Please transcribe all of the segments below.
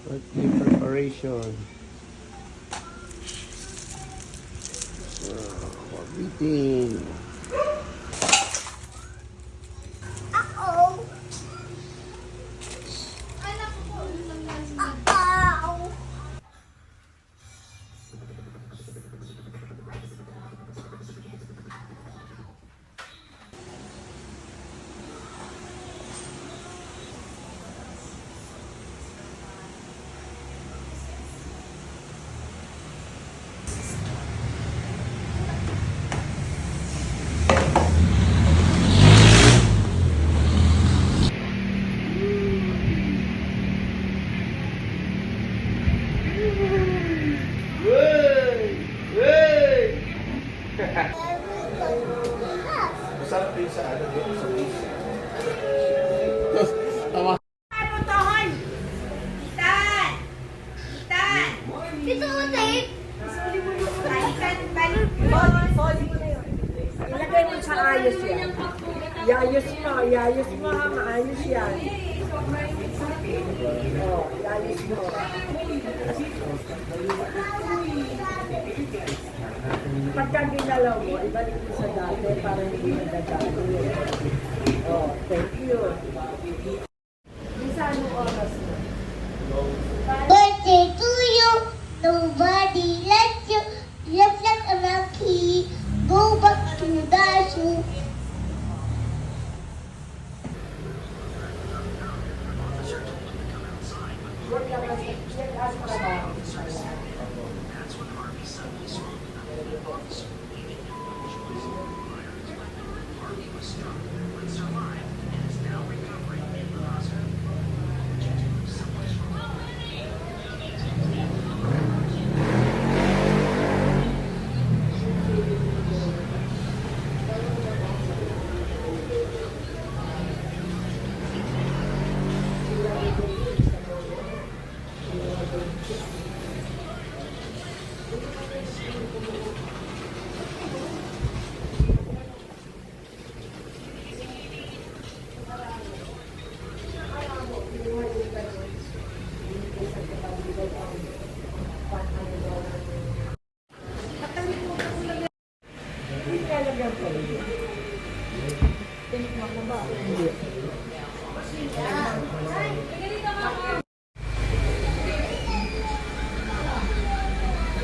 Birthday preparation. Meeting. Masarap din sa ano yun, sa beef. Tama. Putohon! Itan! Itan! Ito mo, tape! Isuli mo yung balikan, balik. Soli mo na yun. Ilagay mo sa ayos yan. Iayos mo ha, maayos yan. Oh, iayos mo. Pagka ginalaw mo, ibalik mo sa dati para hindi nagdadalo. Oh, thank you. Isa anong oras na? Birthday to you, nobody let you. Just like a monkey, go back to the zoo.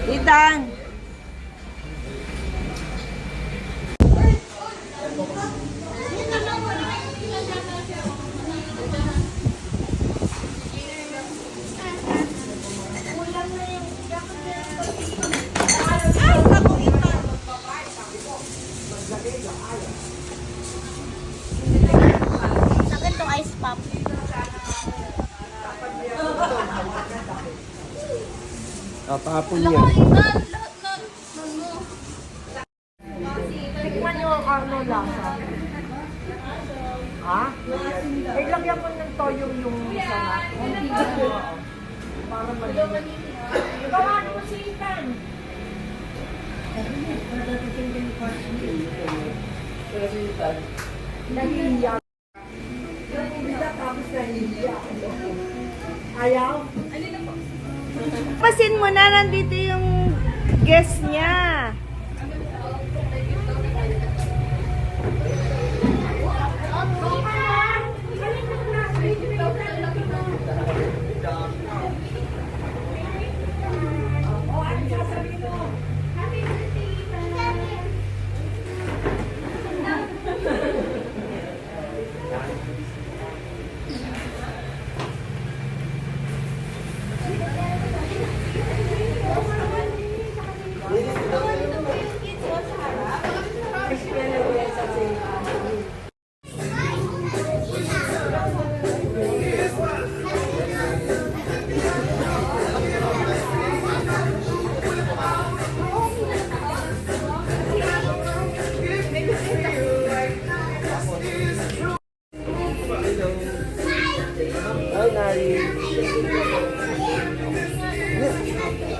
Itan! Sa akin to ice pop. Tatapon yan. Tikman nyo ang Arno lasa. Ha? Ay, lagyan mo ng toyo yung sana. Para malinis. Gawa mo si Itan. Nahihiya. Nahihiya tapos nahihiya. Ayaw? Pasin mo na, nandito yung guest niya.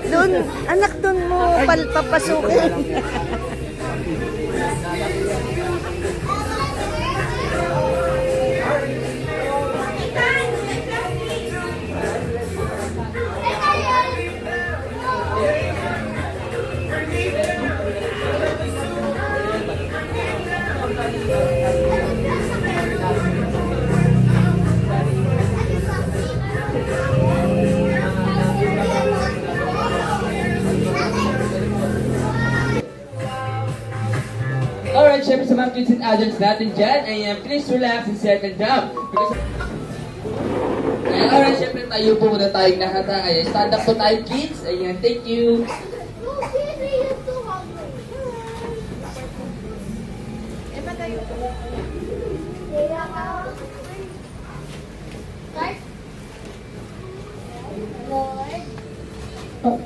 Doon, anak doon mo papasukin. Alright, syempre sa mga kids and adults natin dyan, ayan, please relax and settle down. Because... Ayan, alright, syempre tayo po muna tayong lahat. Ayan, stand up po tayo kids. Ayan, thank you. Lord, oh,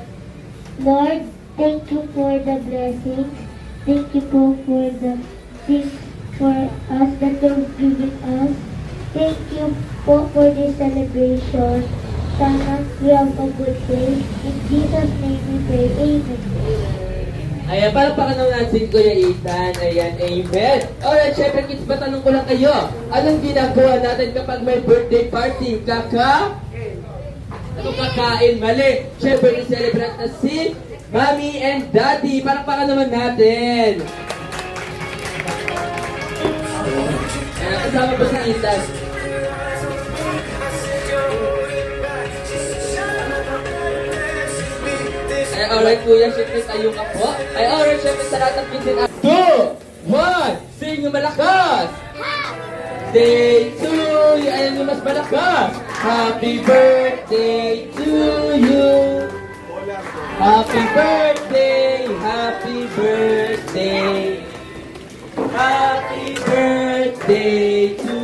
Lord, thank you for the blessings. Thank you po for the things for us that you've given us. Thank you po for this celebration. Sana we have a good day. In Jesus' name we pray. Amen. Ayan, parang naman natin si Kuya Ethan. Ayan, amen. Alright, syempre kids, matanong ko lang kayo. Anong ginagawa natin kapag may birthday party? Ano kakain? Mali. Syempre, i-celebrate na si Mommy and Daddy. Parang naman natin. Ayan, kasama po si Ethan. Ay, alright kuya, syempre tayo ka po. Ay, alright, syempre sa lahat ng pinsin. 2, 1, sing yung malakas! Day to you, ayan yung mas malakas! Happy birthday to you! Happy birthday! Happy birthday! Happy birthday to...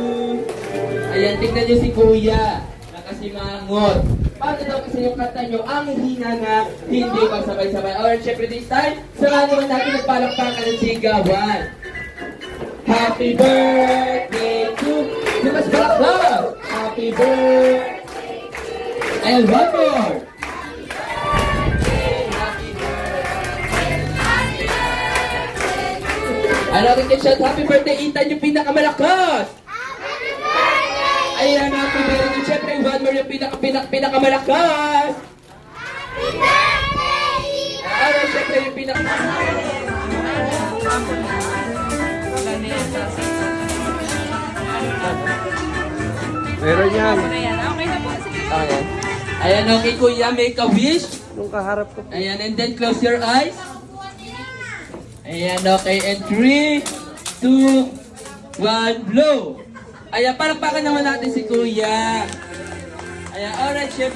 Ayan, tignan nyo si kuya. Nakasimangot. Paano daw kasi yung kanta nyo, ang hina na hindi pasabay-sabay. Alright, syempre this time, samahan naman natin ang palakpakan ng sigawan. Happy birthday to... Yung mas malakas! Happy birthday! And one more! Ano rin kayo shout, happy birthday, Ethan, yung pinakamalakas! Ayan, happy birthday, syempre, one more yung pinakamalakas! Alright, syempre, yung Meron yan. Ayan. Ayan, okay, kuya, make a wish. Nung kaharap ko. Ayan, and then close your eyes. Ayan, okay, and 3, 2, 1, blow. Ayan, palakpakan naman natin si kuya. Ayan, alright, chef.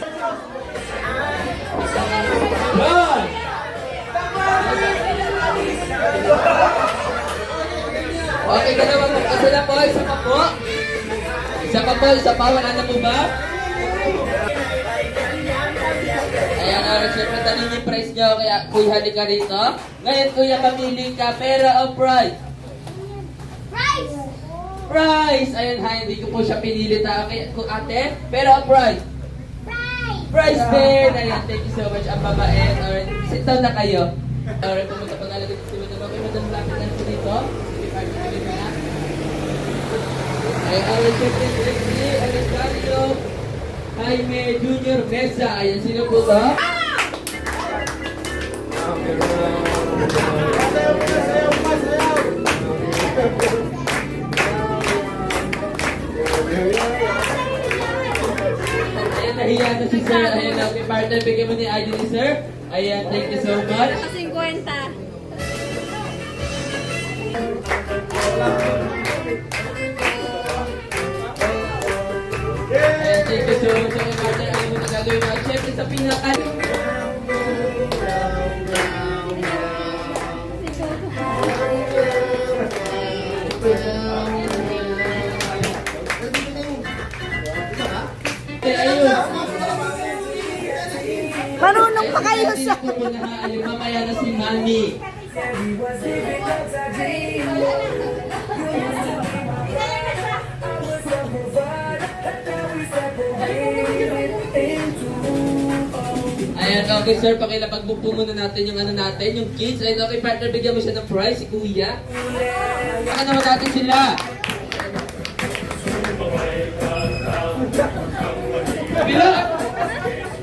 One. Okay, dalawa po. Isa na po, isa pa po. Isa pa po, isa pa. Wala na po ba? Ayan, alright, syempre, tanong yung price niyo. Kaya, kuya, halika rito. Ngayon, kuya, pamili ka. Pera o price? Price! Ayan, ha, hindi ko po siya pinili ta. Okay, ate, pera o price? Price din! Ayan, thank you so much. Ang babait. Alright, sit down na kayo. Alright, pumunta pa talaga dito si Madam. Okay, Madam, lapit na po dito. Sige, party ko na. Ayan, alright, syempre, Trixie, Alexario, Jaime Junior Mesa. Ayan, sino po to? Ayan, nahiya na si Sir. Ayan, okay, partner, bigyan mo ni ID ni Sir. Ayan, thank you so much. Kasi 50. Ayan, thank you so much. Okay, partner, ano mo na gagawin mo? Siyempre, sa pinaka... Ayun. Marunong pa kayo sa... Ayun, mamaya na si Mami. Ayan, okay sir, pakilapag-book po muna natin yung ano natin, yung kids. Ayan, okay partner, bigyan mo siya ng prize, si kuya. Baka naman natin sila. Kabila!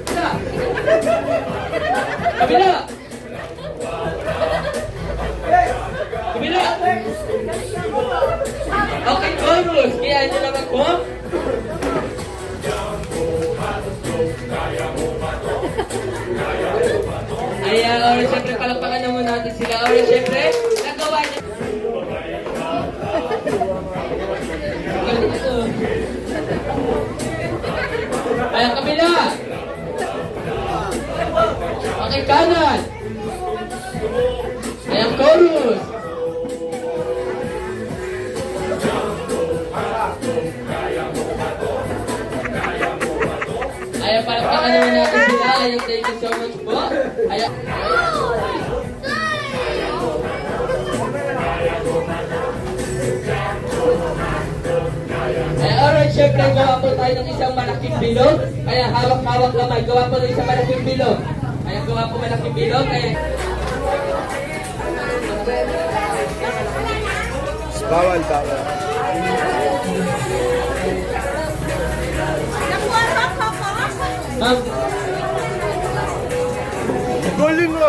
Kabila! Kabila! Kabila! po? Ayan, oras syempre, palakpakan na muna natin sila. Oras syempre, nagawa niya. Ayan, kabila. Okay, kanan. Ayan, chorus. Ayan, palakpakan naman natin sila. Ayan, thank you so much po. Ayan. Ayan, alright, syempre, gawa po tayo ng isang malaking bilog. Ayan, hawak-hawak kamay. Gawa po ng isang malaking bilog. Ayan, gawa po malaking bilog. Ayan. Bawal, bawal. Ma'am, Galing mo!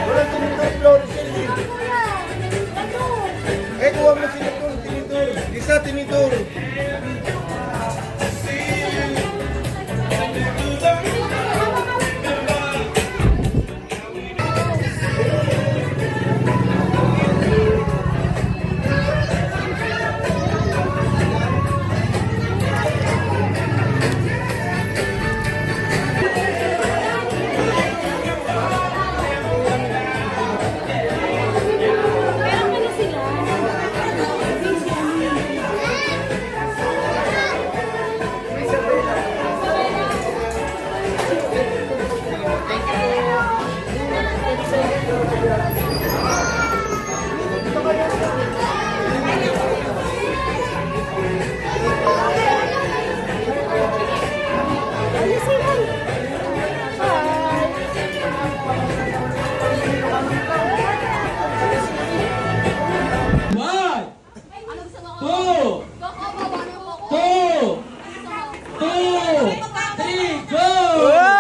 Wala tinitur, Floricel. Eh, kuha mo tinitur, tinitur. Isa, tinitur. one, two, three, go!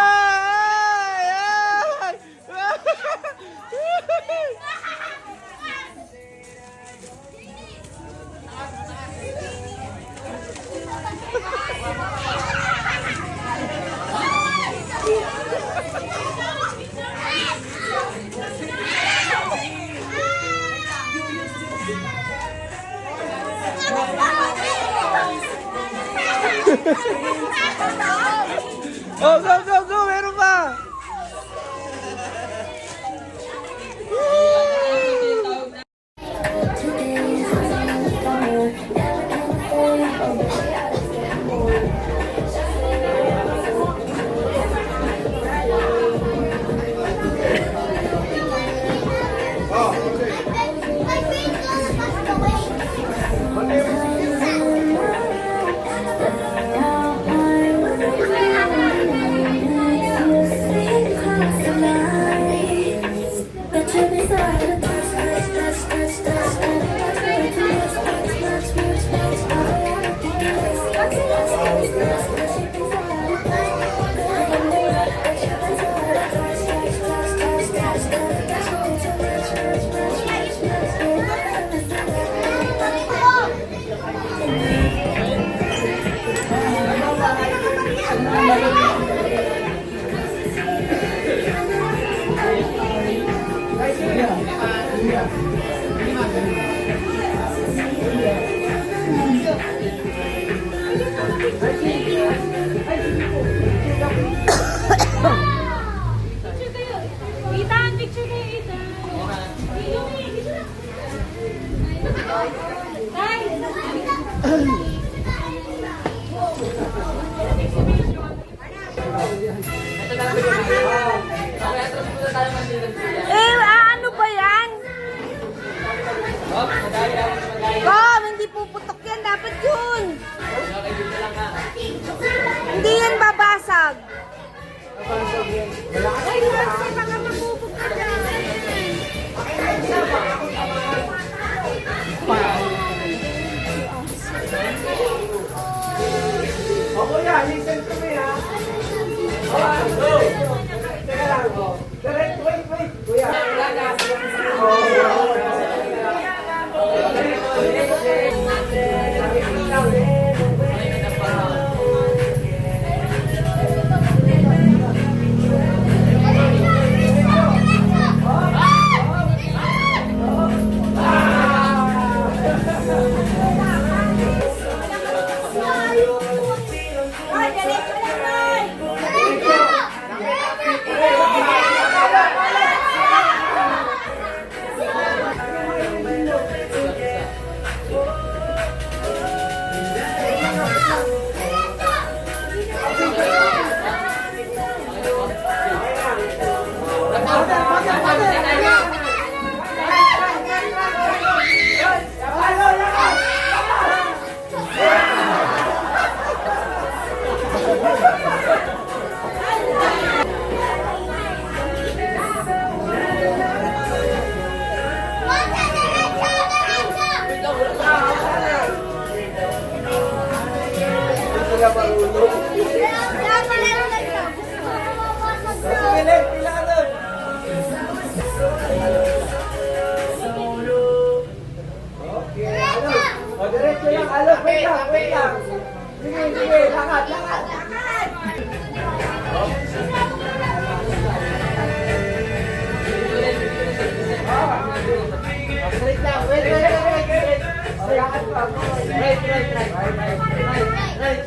Oh, go, go, go! Meron pa! Ethan, picture kayo, Ethan. Ano ba yan? Bob, hindi puputok yan. Dapat yun. Hindi yan babasag. Ay, baka mapuputok yan. wait lang. Sige, sige, lakad, lakad. Wait lang, wait. Lakad pa. Right.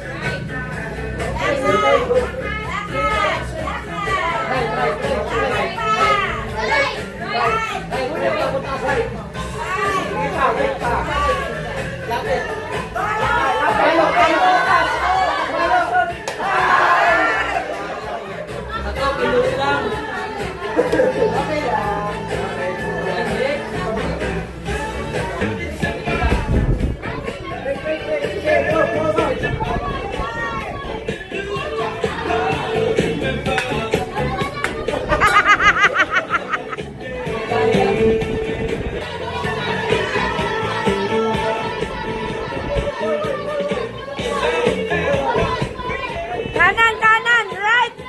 Kanan, right.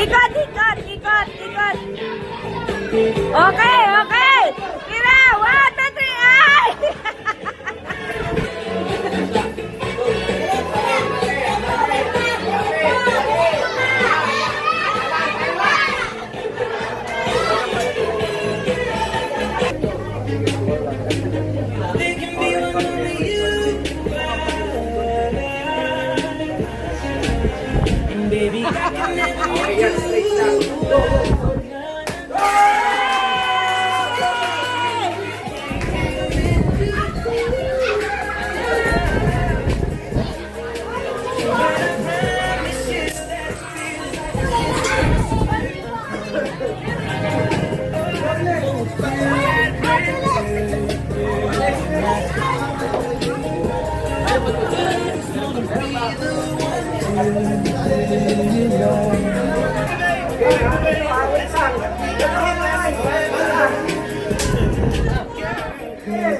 Ikot. Okay. Kira, 1, 2, 3, ay!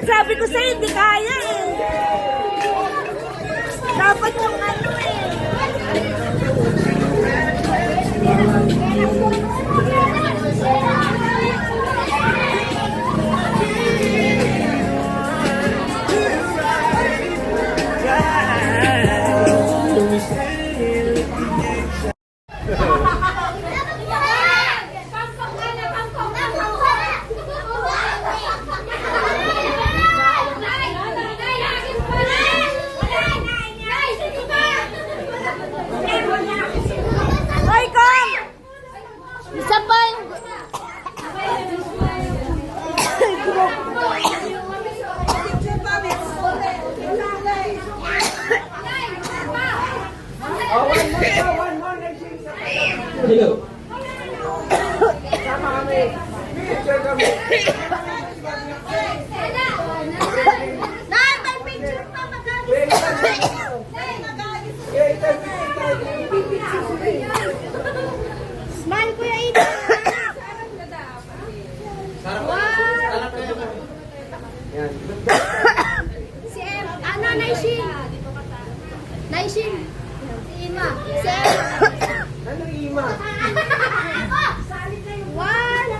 Sabi ko sa'yo, hindi kaya eh. Dapat yung ano eh. Hoy, Kong! Isa pa yung... One more. Hello. Sama kami. Picture kami. Nay, may picture pa Wait, Smile, Kuya Ida. Si Em, ano, Naishin? Naishin. Si Ima. Si Em. Ano ima? 1,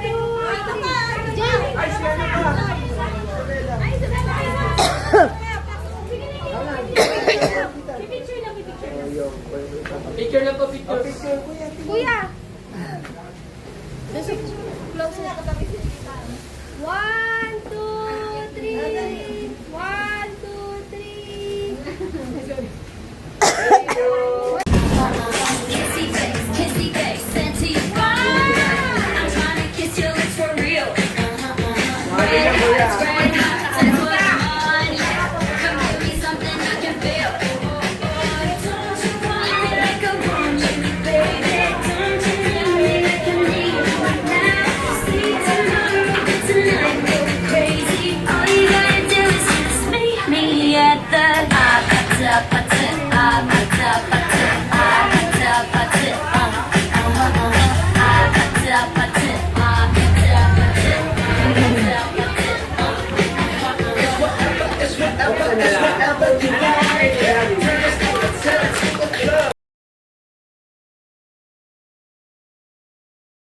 2, 3. Jen. Ay, siya na pa. Picture lang po, picture. Picture ko yan. Kuya. Close na katabi.